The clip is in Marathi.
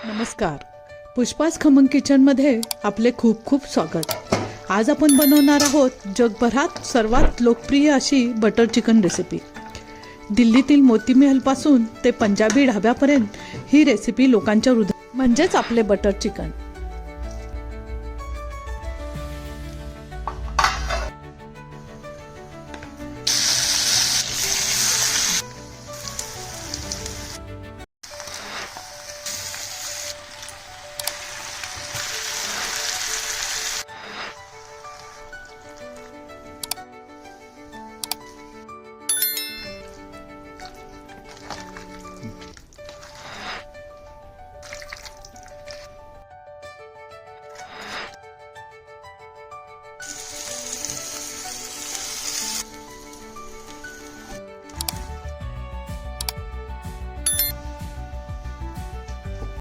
नमस्कार. पुष्पाज खमंग किचनमध्ये आपले खूप खूप स्वागत. आज आपण बनवणार आहोत जगभरात सर्वात लोकप्रिय अशी बटर चिकन रेसिपी. दिल्लीतील मोती महलपासून ते पंजाबी ढाब्यापर्यंत ही रेसिपी लोकांच्या हृदय म्हणजेच आपले बटर चिकन.